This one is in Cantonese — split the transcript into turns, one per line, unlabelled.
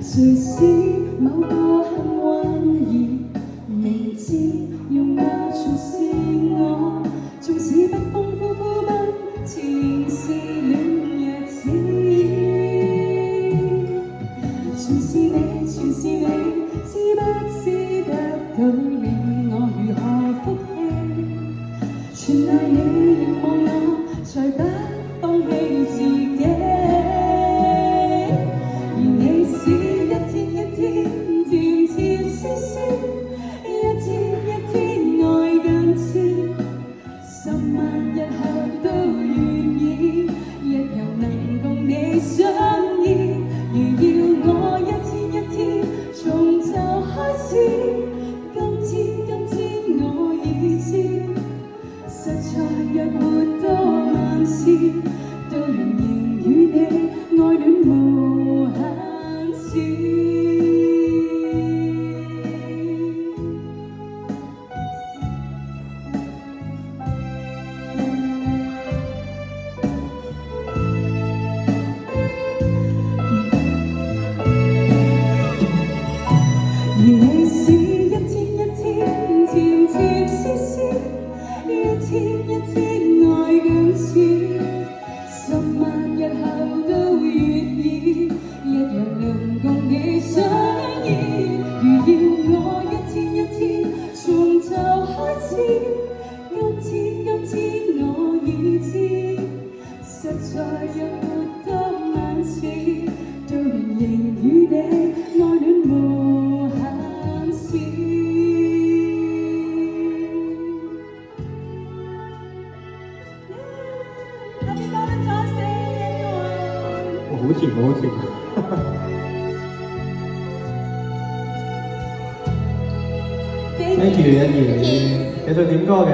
誰是某個幸運兒，明知容貌全是我，縱使不豐富不前是戀日子，全是你，全是你，知不知得到令我如何福氣？全賴你凝望我，才不放棄自己。而你是一天一天甜甜絲絲，一天一天愛更似，10萬日後都願意，一樣能共你相依。如要我一天一天從頭開始，今天我已知，實在若活多萬次，都仍然與你愛戀無限次。而你是一天一天甜甜絲絲，一天一天愛更似，10萬日後都願意，一樣能共你相依。如要我一天一天從頭開始，今天我已知，實在若活多萬次，都仍然與你愛戀無限次。Happy Valentine's Day, everyone！
好甜好甜。Thank you， Andy， 你做點歌嘅？